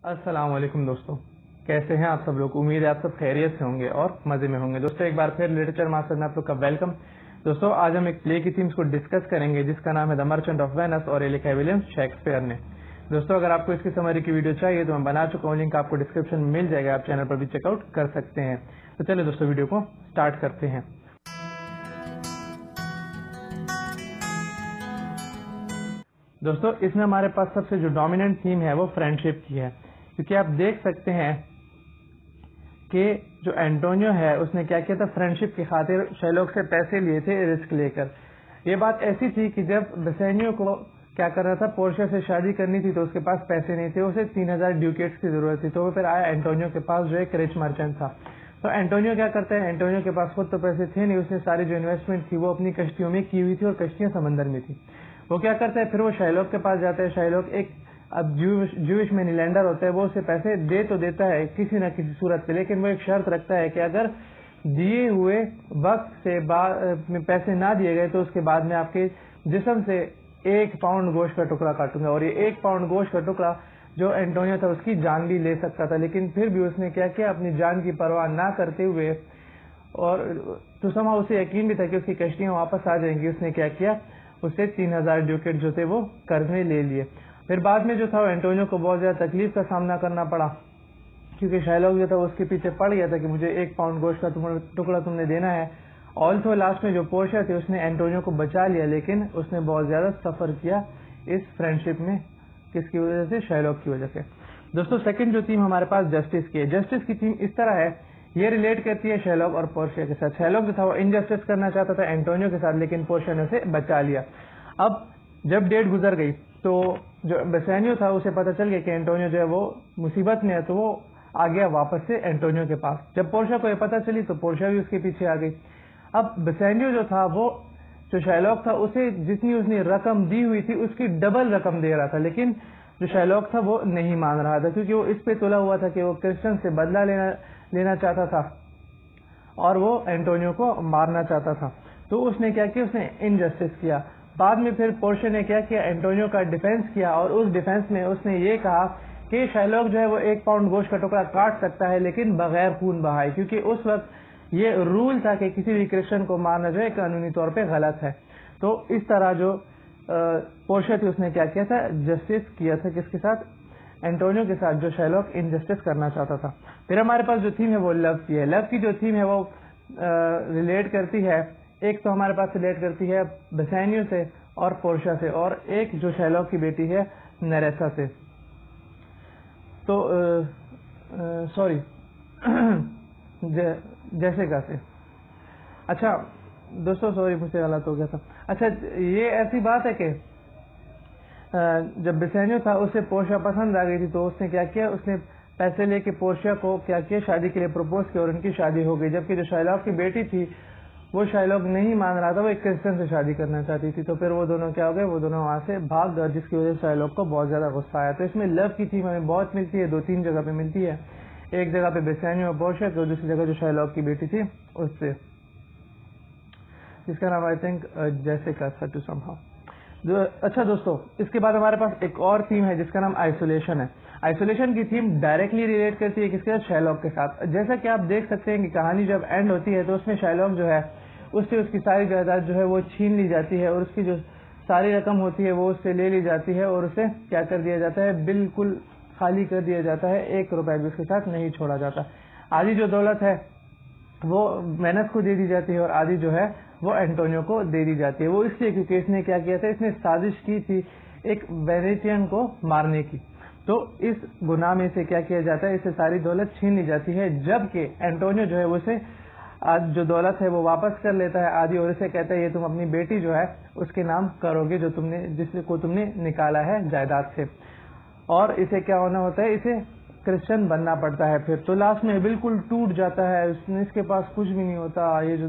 السلام علیکم دوستو، کیسے ہیں آپ سب لوگ؟ امید ہے آپ سب خیریت سے ہوں گے اور مزے میں ہوں گے۔ دوستو ایک بار پھر لٹریچر ماسٹر میں آپ لوگ کا ویلکم۔ دوستو آج ہم ایک پلے کی تھیمز کو ڈسکس کریں گے جس کا نام ہے دا مرچنٹ آف وینس اور یہ لکھا ہے ولیم شیکسپیئر نے۔ دوستو اگر آپ کو اس کی سمری کی ویڈیو چاہیے تو میں بنا چکا ہوں، لنک آپ کو ڈسکرپشن میں مل جائے گا، آپ چینل پر بھی چیک آؤٹ کر سکتے ہیں۔ تو چلے دوستو ویڈیو کو سٹارٹ کرتے ہیں۔ دوستو اس میں ہمارے پاس سب سے جو ڈومیننٹ تھیم ہے وہ فرینڈشپ کی ہے، کیونکہ آپ دیکھ سکتے ہیں کہ جو اینٹونیو ہے اس نے کیا کیا تھا، فرینڈشپ کی خاطر شیلوک سے پیسے لیے تھے رسک لے کر۔ یہ بات ایسی تھی کہ جب بیسینیو کو کیا کر رہا تھا، پورشیا سے شادی کرنی تھی تو اس کے پاس پیسے نہیں تھے، اسے 3000 ڈیوکیٹس کی ضرورت تھی، تو وہ پھر آیا اینٹونیو کے پاس جو ایک ریچ مرچنٹ تھا۔ تو اینٹونیو کیا کرتا ہے، اینٹونیو کے پاس خود تو پیسے تھے نہیں، اس نے ساری جو انویسٹمنٹ تھی وہ اپنی کشتیوں میں کی ہوئی تھی اور کشتیاں سمندر میں تھی۔ وہ کیا کرتا ہے، پھر وہ شیلوک کے پاس جاتا ہے۔ شیلوک ایک اب جوش منی لینڈر ہوتا ہے، وہ اسے پیسے دے تو دیتا ہے کسی نہ کسی صورت پہ، لیکن وہ ایک شرط رکھتا ہے کہ اگر دیے ہوئے وقت سے پیسے نہ دیے گئے تو اس کے بعد میں آپ کے جسم سے 1 پاؤنڈ گوشت کا ٹکڑا کاٹوں گا۔ اور یہ 1 پاؤنڈ گوشت کا ٹکڑا جو اینٹونیو تھا اس کی جان بھی لے سکتا تھا، لیکن پھر بھی اس نے کیا کیا، اپنی جان کی پرواہ نہ کرتے ہوئے، اور تو سما اسے یقین بھی تھا کہ اس کی کشتیاں واپس آ جائیں گی، اس نے کیا کیا، اسے 3000 ڈیوکیٹ جو تھے وہ قرض میں لے لیے۔ پھر بعد میں جو تھا وہ اینٹونیو کو بہت زیادہ تکلیف کا سامنا کرنا پڑا، کیونکہ شیلوک جو تھا اس کے پیچھے پڑ گیا تھا کہ مجھے 1 پاؤنڈ گوشت کا ٹکڑا تم نے دینا ہے۔ آلسو لاسٹ میں جو پورشیا تھی اس نے اینٹونیو کو بچا لیا، لیکن اس نے بہت زیادہ سفر کیا اس فرینڈشپ میں، کس کی وجہ سے، شیلوک کی وجہ سے۔ دوستو سیکنڈ جو تھیم ہمارے پاس جسٹس کی ہے، جسٹس کی تھیم اس طرح ہے، یہ ریلیٹ کرتی ہے شیلوک اور پورشیا کے ساتھ۔ شیلوک جو تھا وہ انجسٹس کرنا چاہتا تھا اینٹونیو کے ساتھ، لیکن پورشیا نے اسے بچا لیا۔ اب جب ڈیٹ گزر گئی تو جو بیسینیو تھا اسے پتا چل گیا کہ اینٹونیو جو ہے وہ مصیبت میں ہے، تو وہ آ گیا واپس سے اینٹونیو کے پاس۔ جب پورشیا کو یہ پتا چلی تو پورشیا بھی اس کے پیچھے آ گئی۔ اب بیسینیو جو تھا وہ جو شیلوک تھا اسے جتنی اس نے رقم دی ہوئی تھی اس کی ڈبل رقم دے رہا تھا، لیکن جو شیلوک تھا وہ نہیں مان رہا تھا، کیونکہ وہ اس پہ تلا ہوا تھا کہ وہ کرسچن سے بدلہ لینا چاہتا تھا اور وہ اینٹونیو کو مارنا چاہتا تھا۔ تو اس نے کیا کیا، اس نے انجسٹس کیا۔ بعد میں پھر پورشیا نے کیا کیا، اینٹونیو کا ڈیفینس کیا، اور اس ڈیفینس میں اس نے یہ کہا کہ شیلوک جو ہے وہ 1 پاؤنڈ گوشت کا ٹکڑا کاٹ سکتا ہے لیکن بغیر خون بہائے، کیونکہ اس وقت یہ رول تھا کہ کسی بھی کرسچن کو مارنا جو ہے قانونی طور پہ غلط ہے۔ تو اس طرح جو پورشیا تھی اس نے کیا کیا تھا، جسٹس کیا تھا، کس کے ساتھ، اینٹونیو کے ساتھ، جو شیلوک انجسٹس کرنا چاہتا تھا۔ پھر ہمارے پاس جو تھیم ہے وہ لو کی ہے۔ لو کی جو تھیم ہے وہ ریلیٹ کرتی ہے، ایک تو ہمارے پاس ریلیٹ کرتی ہے بیسینیو سے اور پورشیا سے، اور ایک جو شیلوک کی بیٹی ہے نیریسا سے، تو سوری جیسیکا سے۔ اچھا دوستو سوری مجھ سے غلط ہو گیا تھا۔ اچھا یہ ایسی بات ہے کہ جب بیسینیو تھا اسے پورشیا پسند آ گئی تھی، تو اس نے کیا کیا، اس نے پیسے لے کے پورشیا کو کیا کیا، شادی کے لیے پروپوز کیا اور ان کی شادی ہو گئی، جبکہ جو شیلوک کی بیٹی تھی وہ شیلوک نہیں مان رہا تھا، وہ ایک کرسچن سے شادی کرنا چاہتی تھی، تو پھر وہ دونوں کیا ہو گئے، وہ دونوں وہاں سے بھاگ گئے، جس کی وجہ سے شیلوک کو بہت زیادہ غصہ آیا۔ تو اس میں لو کی تھیم ہمیں بہت ملتی ہے، 2-3 جگہ پہ ملتی ہے، ایک جگہ پہ بیسینیو اور پورشیا کی، اور دوسری جگہ جو شیلوک کی بیٹی تھی اس سے، جس کا نام آئی تھنک جیسیکا ٹو سم ہاؤ۔ اچھا دوستو اس کے بعد ہمارے پاس ایک اور تھیم ہے جس کا نام آئسولیشن ہے۔ آئسولیشن کی تھیم ڈائریکٹلی ریلیٹ کرتی ہے کس کے ساتھ، شیلوک کے ساتھ۔ جیسا کہ آپ دیکھ سکتے ہیں کہ کہانی جب اینڈ ہوتی ہے تو اس میں شیلوک جو ہے اس سے اس کی ساری جائیداد جو ہے وہ چھین لی جاتی ہے، اور اس کی جو ساری رقم ہوتی ہے وہ اس سے لے لی جاتی ہے، اور اسے کیا کر دیا جاتا ہے، بالکل خالی کر دیا جاتا ہے، 1 روپے بھی اس کے ساتھ نہیں چھوڑا جاتا۔ آدھی جو دولت ہے وہ وینس کو دے دی جاتی ہے اور آدھی جو ہے وہ اینٹونیو کو دے دی جاتی ہے۔ وہ اس لیے کیونکہ اس نے کیا کیا تھا، اس نے سازش کی تھی ایک وینیٹین کو مارنے کی، تو اس گناہ میں سے کیا کیا جاتا ہے، اس سے ساری دولت چھین لی جاتی ہے، جبکہ اینٹونیو جو ہے وہ اسے جو دولت ہے وہ واپس کر لیتا ہے آدھی، اور اسے کہتا ہے یہ تم اپنی بیٹی جو ہے اس کے نام کرو گے، جو جس کو تم نے نکالا ہے جائیداد سے، اور اسے کیا ہونا ہوتا ہے، اسے کرسچن بننا پڑتا ہے۔ پھر تو لاسٹ میں بالکل ٹوٹ جاتا ہے، اس کے پاس کچھ بھی نہیں ہوتا، یہ جو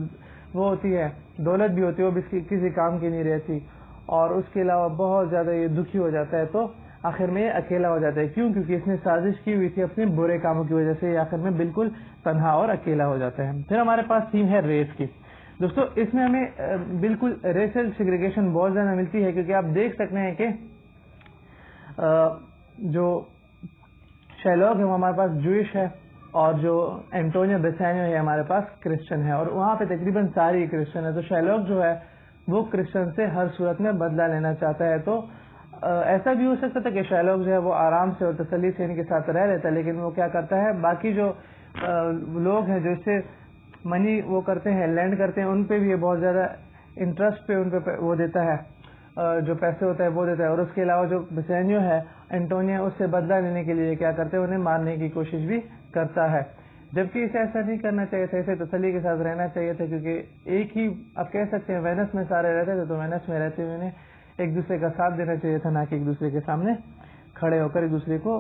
وہ ہوتی ہے دولت بھی ہوتی ہے وہ بھی کسی کام کی نہیں رہتی، اور اس کے علاوہ بہت زیادہ یہ دکھی ہو جاتا ہے، تو آخر میں یہ اکیلا ہو جاتا ہے۔ کیوں؟ کیونکہ اس نے سازش کی ہوئی تھی اپنے برے کاموں کی وجہ سے، آخر میں بالکل تنہا اور اکیلا ہو جاتا ہے۔ پھر ہمارے پاس تھیم ہے ریس کی۔ دوستو اس میں ہمیں بالکل ریسل سیگریگیشن بہت زیادہ ملتی ہے، کیونکہ آپ دیکھ سکتے ہیں کہ جو شیلوک ہے وہ ہمارے پاس جوئش ہے، اور جو اینٹونیو بیسانیو ہے ہمارے پاس کرسچن ہے، اور وہاں پہ تقریباً ساری کرسچن ہے. تو شیلوک جو ہے وہ کرسچن سے ہر صورت میں بدلہ لینا چاہتا ہے. تو ایسا بھی ہو سکتا تھا کہ شیلوک جو ہے وہ آرام سے اور تسلی سے ان کے ساتھ رہ لیتا ہے، لیکن وہ کیا کرتا ہے، باقی جو لوگ ہیں جو اس سے منی وہ کرتے ہیں، لینڈ کرتے ہیں، ان پہ بھی یہ بہت زیادہ انٹرسٹ پہ ان پہ وہ دیتا ہے، جو پیسے ہوتا ہے وہ دیتا ہے. اور اس کے علاوہ جو بیسانیو ہے اینٹونیو، اس سے بدلہ لینے کے لیے کیا کرتے ہیں، انہیں مارنے کی کوشش بھی کرتا ہے. جبکہ اسے ایسا نہیں کرنا چاہیے تھا، اسے تسلی کے ساتھ رہنا چاہیے تھا، کیونکہ ایک ہی آپ کہہ سکتے ہیں وینس میں سارے رہتے تھے، تو وینس میں رہتے ہوئے انہیں ایک دوسرے کا ساتھ دینا چاہیے تھا، نہ کہ ایک دوسرے کے سامنے کھڑے ہو کر ایک دوسرے کو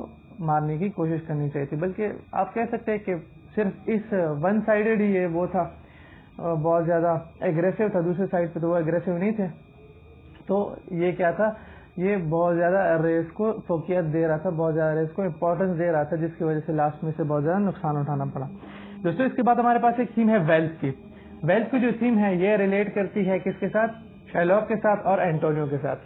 مارنے کی کوشش کرنی چاہیے تھی. بلکہ آپ کہہ سکتے ہیں کہ صرف اس ون سائیڈڈ ہی یہ وہ تھا، بہت زیادہ ایگریسو تھا. دوسرے سائڈ پہ تو وہ ایگریسو نہیں تھے. تو یہ کیا تھا، یہ بہت زیادہ ریس کو فوقیت دے رہا تھا، بہت زیادہ ریس کو امپورٹنس دے رہا تھا، جس کی وجہ سے لاسٹ میں سے بہت زیادہ نقصان اٹھانا پڑا. دوستوں اس کے بعد ہمارے پاس ایک تھیم ہے ویلتھ کی. ویلتھ کی جو تھیم ہے یہ ریلیٹ کرتی ہے کس کے ساتھ، شیلوک کے ساتھ اور اینٹونیو کے ساتھ.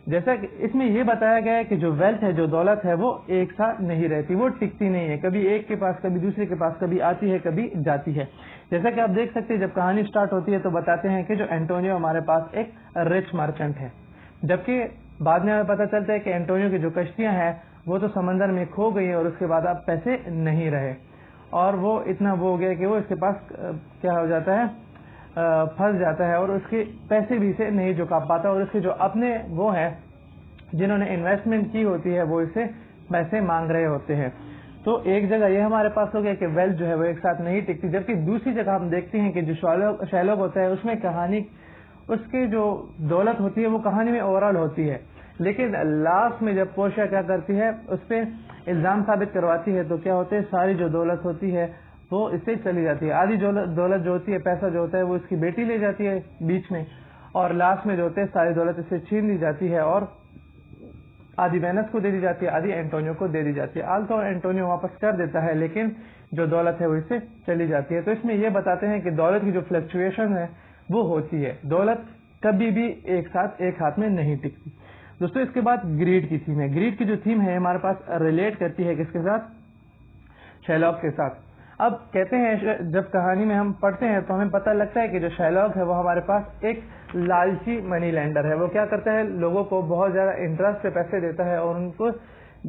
جیسا کہ اس میں یہ بتایا گیا ہے کہ جو ویلتھ ہے، جو دولت ہے، وہ ایک ساتھ نہیں رہتی، وہ ٹکتی نہیں ہے، کبھی ایک کے پاس کبھی دوسرے کے پاس، کبھی آتی ہے کبھی جاتی ہے. جیسا کہ آپ دیکھ سکتے ہیں جب کہانی سٹارٹ ہوتی ہے تو بتاتے ہیں کہ جو اینٹونیو ہمارے پاس ایک رچ مرچنٹ ہے، جبکہ بعد میں ہمیں پتہ چلتا ہے کہ اینٹونیو کی جو کشتیاں ہیں وہ تو سمندر میں کھو گئی ہیں، اور اس کے بعد اب پیسے نہیں رہے، اور وہ اتنا وہ ہو گیا کہ وہ اس کے پاس کیا ہو جاتا ہے، پھنس جاتا ہے، اور اس کے پیسے بھی سے نہیں چکا پاتا، اور اس کے جو اپنے وہ ہیں جنہوں نے انویسٹمنٹ کی ہوتی ہے وہ اس سے پیسے مانگ رہے ہوتے ہیں. تو ایک جگہ یہ ہمارے پاس ہو گیا کہ ویلتھ جو ہے وہ ایک ساتھ نہیں ٹکتی. جبکہ دوسری جگہ ہم دیکھتے ہیں کہ جو شیلوک ہوتا ہے اس میں کہانی، اس کی جو دولت ہوتی ہے وہ کہانی میں اوورآل ہوتی ہے، لیکن لاسٹ میں جب پورشیا کیا کرتی ہے، اس پہ الزام ثابت کرواتی ہے، تو کیا ہوتے ہیں، ساری جو دولت ہوتی ہے وہ اس سے چلی جاتی ہے. آدھی دولت جو ہوتی ہے، پیسہ جو ہوتا ہے وہ اس کی بیٹی لے جاتی ہے بیچ میں، اور لاسٹ میں جو ہوتے ہیں ساری دولت اس سے چھین لی جاتی ہے، اور آدھی وینس کو دے دی جاتی ہے، آدھی اینٹونیو کو دے دی جاتی ہے. آل تو اینٹونیو واپس کر دیتا ہے، لیکن جو دولت ہے وہ اس سے چلی جاتی ہے. تو اس میں یہ بتاتے ہیں کہ دولت کی جو فلکچویشن ہے وہ ہوتی ہے، دولت کبھی بھی ایک ساتھ ایک ہاتھ میں نہیں ٹکتی. دوستو اس کے بعد گریڈ کی تھیم ہے. گریڈ کی جو تھیم ہے ہمارے پاس ریلیٹ کرتی ہے کس کے ساتھ، شیلوک کے ساتھ. اب کہتے ہیں جب کہانی میں ہم پڑھتے ہیں تو ہمیں پتہ لگتا ہے کہ جو شیلوک ہے وہ ہمارے پاس ایک لالچی منی لینڈر ہے. وہ کیا کرتا ہے، لوگوں کو بہت زیادہ انٹرسٹ پہ پیسے دیتا ہے، اور ان کو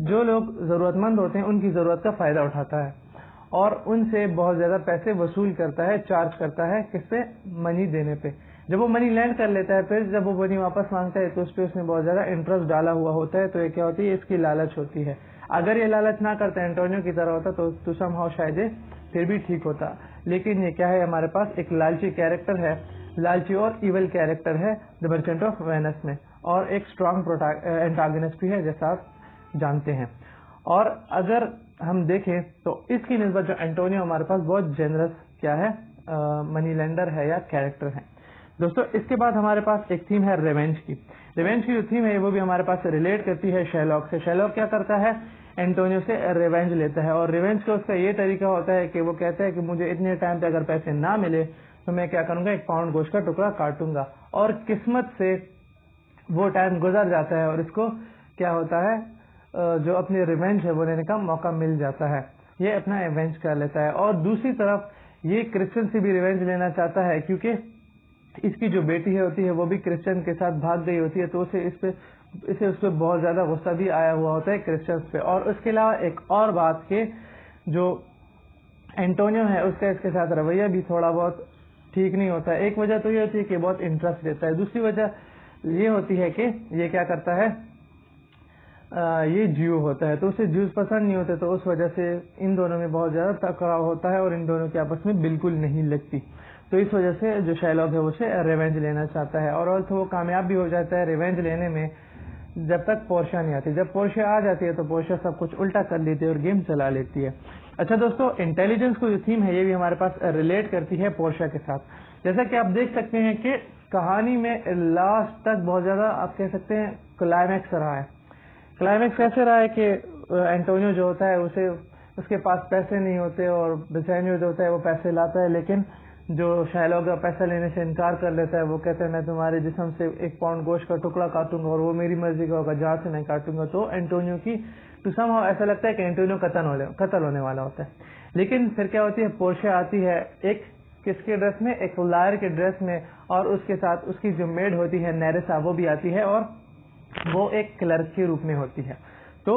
جو لوگ ضرورت مند ہوتے ہیں ان کی ضرورت کا فائدہ اٹھاتا ہے، اور ان سے بہت زیادہ پیسے وصول کرتا ہے، چارج کرتا ہے کس پہ، منی دینے پہ. جب وہ منی لینڈ کر لیتا ہے، پھر جب وہ منی واپس مانگتا ہے تو اس پہ اس نے بہت زیادہ انٹرسٹ ڈالا ہوا ہوتا ہے. تو یہ کیا ہوتی ہے، اس کی لالچ ہوتی ہے. اگر یہ لالچ نہ کرتا، اینٹونیو کی طرح ہوتا تو سم ہاؤ شاید پھر بھی ٹھیک ہوتا. لیکن یہ کیا ہے، ہمارے پاس ایک لالچی کیریکٹر ہے، لالچی اور ایول کیریکٹر ہے دی مرچنٹ آف وینس میں، اور ایک اسٹرانگ اینٹاگنسٹ بھی ہے جیسا آپ جانتے ہیں. اور اگر ہم دیکھیں تو اس کی نسبت جو اینٹونیو ہمارے پاس بہت جنرس کیا ہے، منی لینڈر ہے یا کیریکٹر ہے. دوستو اس کے بعد ہمارے پاس ایک تھیم ہے ریونج کی. ریونج کی جو تھیم ہے وہ بھی ہمارے پاس ریلیٹ کرتی ہے شیلوک سے. شیلوک کیا کرتا ہے، اینٹونیو سے ریونج لیتا ہے، اور ریونج کا اس کا یہ طریقہ ہوتا ہے کہ وہ کہتا ہے کہ مجھے اتنے ٹائم پہ اگر پیسے نہ ملے تو میں کیا کروں گا، ایک پاؤنڈ گوشت کا ٹکڑا کاٹوں گا. اور قسمت سے وہ ٹائم گزر جاتا ہے، اور اس کو کیا ہوتا ہے، جو اپنی ریونج ہے وہ لینے کا موقع مل جاتا ہے، یہ اپنا ریونج کر لیتا ہے. اور دوسری طرف یہ کرسچن سے بھی ریونج لینا چاہتا ہے، کیونکہ اس کی جو بیٹی ہوتی ہے وہ بھی کرسچن کے ساتھ بھاگ گئی ہوتی ہے، تو اسے اس پہ بہت زیادہ غصہ بھی آیا ہوا ہوتا ہے کرسچنس پہ. اور اس کے علاوہ ایک اور بات کہ جو اینٹونیو ہے اس کا اس کے ساتھ رویہ بھی تھوڑا بہت ٹھیک نہیں ہوتا ہے. ایک وجہ تو یہ ہوتی ہے کہ بہت انٹرسٹ دیتا ہے، دوسری وجہ یہ ہوتی ہے کہ یہ کیا کرتا ہے، یہ جیو ہوتا ہے، تو اسے جیوز پسند نہیں ہوتے، تو اس وجہ سے ان دونوں میں بہت زیادہ ٹکراؤ ہوتا ہے، اور ان دونوں کی آپس میں بالکل نہیں لگتی. تو اس وجہ سے جو شیلوک ہے اسے ریونج لینا چاہتا ہے، اور آلسو وہ کامیاب بھی ہو جاتا ہے ریونج لینے میں جب تک پورشیا نہیں آتی. جب پورشیا آ جاتی ہے تو پورشیا سب کچھ الٹا کر لیتی ہے اور گیم چلا لیتی ہے. اچھا دوستو، انٹیلیجنس کو جو تھیم ہے یہ بھی ہمارے پاس ریلیٹ کرتی ہے پورشیا کے ساتھ. جیسا کہ آپ دیکھ سکتے ہیں کہ کہانی میں لاسٹ تک بہت زیادہ آپ کہہ سکتے ہیں کلائمیکس رہا ہے. کلائمیکس ایسے رہا ہے کہ اینٹونیو جو ہوتا ہے اسے اس کے پاس پیسے نہیں ہوتے، اور بیسانیو جو ہوتا ہے وہ پیسے لاتا ہے، لیکن جو شائلوگ پیسہ لینے سے انکار کر لیتا ہے، وہ کہتا ہے میں تمہارے جسم سے 1 پاؤنڈ گوشت کا ٹکڑا کاٹوں گا اور وہ میری مرضی کا ہوگا، جہاں سے میں کاٹوں گا. تو اینٹونیو کی ٹو سم ہاؤ ایسا لگتا ہے کہ اینٹونیو قتل ہونے والا ہوتا ہے. لیکن پھر کیا ہوتی ہے، پورشیا آتی ہے ایک کس کے ڈریس میں، ایک لائر کے ڈریس میں، اور اس کے ساتھ اس کی جو میڈ ہوتی ہے نیرسا وہ بھی آتی ہے اور وہ ایک کلرک کے روپ میں ہوتی ہے. تو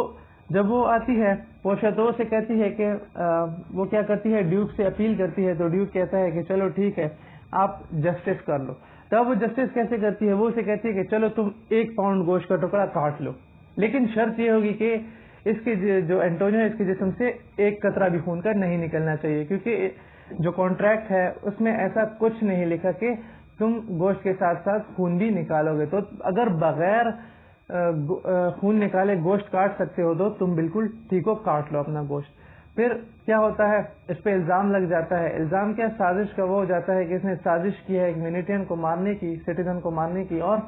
جب وہ آتی ہے پورشیا تو اسے کہتی ہے کہ وہ کیا کرتی ہے، ڈیوک سے اپیل کرتی ہے. تو ڈیوک کہتا ہے کہ چلو ٹھیک ہے آپ جسٹس کر لو. تب وہ جسٹس کیسے کرتی ہے، وہ اسے کہتی ہے کہ چلو تم 1 پاؤنڈ گوشت کا ٹکڑا کاٹ لو، لیکن شرط یہ ہوگی کہ اس کی جو اینٹونیو ہے اس کے جسم سے 1 قطرہ بھی خون کا نہیں نکلنا چاہیے، کیونکہ جو کانٹریکٹ ہے اس میں ایسا کچھ نہیں لکھا کہ تم گوشت کے ساتھ ساتھ خون بھی نکالو گے. تو اگر بغیر خون نکالے گوشت کاٹ سکتے ہو تو تم بالکل ٹھیک ہو، کاٹ لو اپنا گوشت. پھر کیا ہوتا ہے، اس پہ الزام لگ جاتا ہے. الزام کیا، سازش کا وہ ہو جاتا ہے کہ اس نے سازش کی ہے ایک مینیٹین کو مارنے کی، سٹیزن کو مارنے کی، اور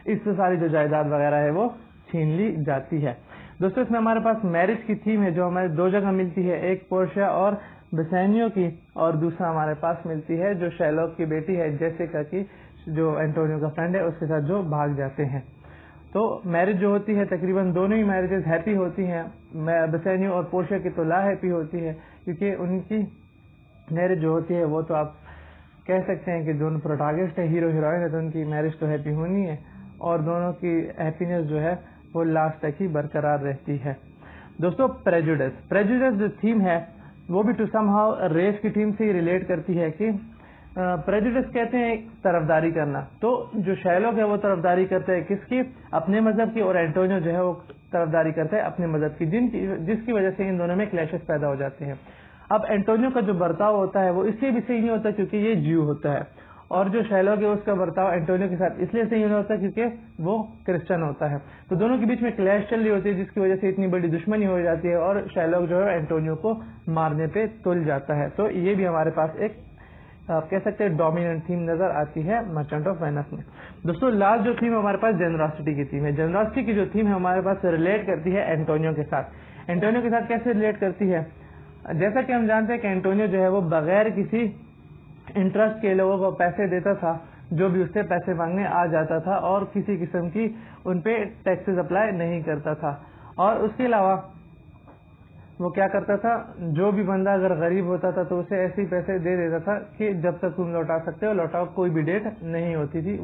اس سے ساری جو جائیداد وغیرہ ہے وہ چھین لی جاتی ہے. دوستو اس میں ہمارے پاس میرج کی تھیم ہے جو ہمارے 2 جگہ ملتی ہے، ایک پورشیا اور بیسینیو کی، اور دوسرا ہمارے پاس ملتی ہے جو شائلوگ کی بیٹی ہے جیسیکا کی، جو اینٹونیو کا فرینڈ ہے، اس کے ساتھ جو بھاگ جاتے ہیں. تو میرج جو ہوتی ہے تقریباً دونوں ہی میرجز ہیپی ہوتی ہیں. بیسینیو اور پورشیا کی تو لا ہیپی ہوتی ہے، کیونکہ ان کی میرج جو ہوتی ہے وہ تو آپ کہہ سکتے ہیں کہ دونوں پروٹاگسٹ ہے، ہیرو ہیروئن ہے، تو ان کی میرج تو ہیپی ہونی ہے، اور دونوں کی ہیپینس جو ہے وہ لاسٹ تک ہی برقرار رہتی ہے. دوستو پریجوڈس جو تھیم ہے وہ بھی ٹو سم ہاؤ ریس کی تھیم سے ہی ریلیٹ کرتی ہے کہ پریجوڈس کہتے ہیں طرفداری کرنا. تو جو شائلوگ ہے وہ طرفداری کرتے ہیں کس کی، اپنے مذہب کی، اور اینٹونیو جو ہے وہ طرفداری کرتا ہے اپنے مذہب کی، جس کی وجہ سے ان دونوں میں کلیشز پیدا ہو جاتے ہیں. اب اینٹونیو کا جو برتاؤ ہوتا ہے وہ اس لیے بھی صحیح نہیں ہوتا کیونکہ یہ جیو ہوتا ہے، اور جو شائلوگ ہے اس کا برتاؤ اینٹونیو کے ساتھ اس لیے صحیح نہیں ہوتا کیونکہ وہ کرسچن ہوتا ہے. تو دونوں کے بیچ میں کلیش چل رہی ہوتی ہے جس کی وجہ سے اتنی بڑی دشمنی ہو جاتی ہے، اور شائلوگ جو ہے اینٹونیو کو مارنے پہ تل جاتا ہے. تو یہ بھی ہمارے پاس ایک آپ کہہ سکتے ہیں ڈومیننٹ تھیم نظر آتی ہے مرچنٹ آف وینس میں. دوستو لاسٹ جو تھیم ہمارے پاس جنراسٹی کی تھیم ہے. جنراسٹی کی جو تھیم ہے ہمارے پاس ریلیٹ کرتی ہے اینٹونیو کے ساتھ. اینٹونیو کے ساتھ کیسے ریلیٹ کرتی ہے، جیسا کہ ہم جانتے ہیں کہ اینٹونیو جو ہے وہ بغیر کسی انٹرسٹ کے لوگوں کو پیسے دیتا تھا، جو بھی اس سے پیسے مانگنے آ جاتا تھا، اور کسی قسم کی ان پہ ٹیکسز اپلائی نہیں کرتا تھا. اور اس کے علاوہ وہ کیا کرتا تھا، جو بھی بندہ اگر غریب ہوتا تھا تو اسے ایسے پیسے دے دیتا تھا کہ جب تک تم لوٹا سکتے ہو لوٹاؤ، کوئی بھی ڈیٹ نہیں ہوتی تھی،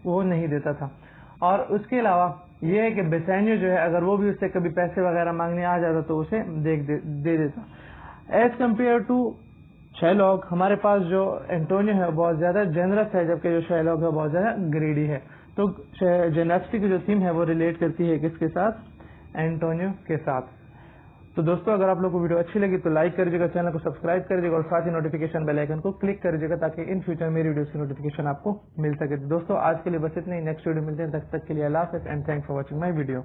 وہ نہیں دیتا تا. اور اس کے علاوہ یہ ہے کہ بیسینیو جو ہے اگر وہ بھی اس سے کبھی پیسے وغیرہ مانگنے آ جاتا تو اسے دے دیتا. ایز کمپیئر ٹو شائلوگ ہمارے پاس جو اینٹونیو ہے بہت زیادہ جنرس ہے، جبکہ جو شائلوگ ہے بہت زیادہ گریڈی ہے. تو جنرسٹی کی جو تھیم ہے وہ ریلیٹ کرتی ہے کس کے ساتھ، اینٹونیو کے ساتھ. تو دوستو اگر آپ لوگ کو ویڈیو اچھی لگی تو لائک کر دیجیے گا، چینل کو سبسکرائب کر دیجیے گا، اور ساتھ ہی نوٹیفیکیشن بیل آئیکن کو کلک کر دیجیے گا تاکہ ان فیوچر میری ویڈیوز کی نوٹیفیکیشن آپ کو مل سکے. دوستو آج کے لیے بس اتنا ہی، نیکسٹ ویڈیو ملتے ہیں، تب تک کے لیے اللہ حافظ and thanks for watching my video.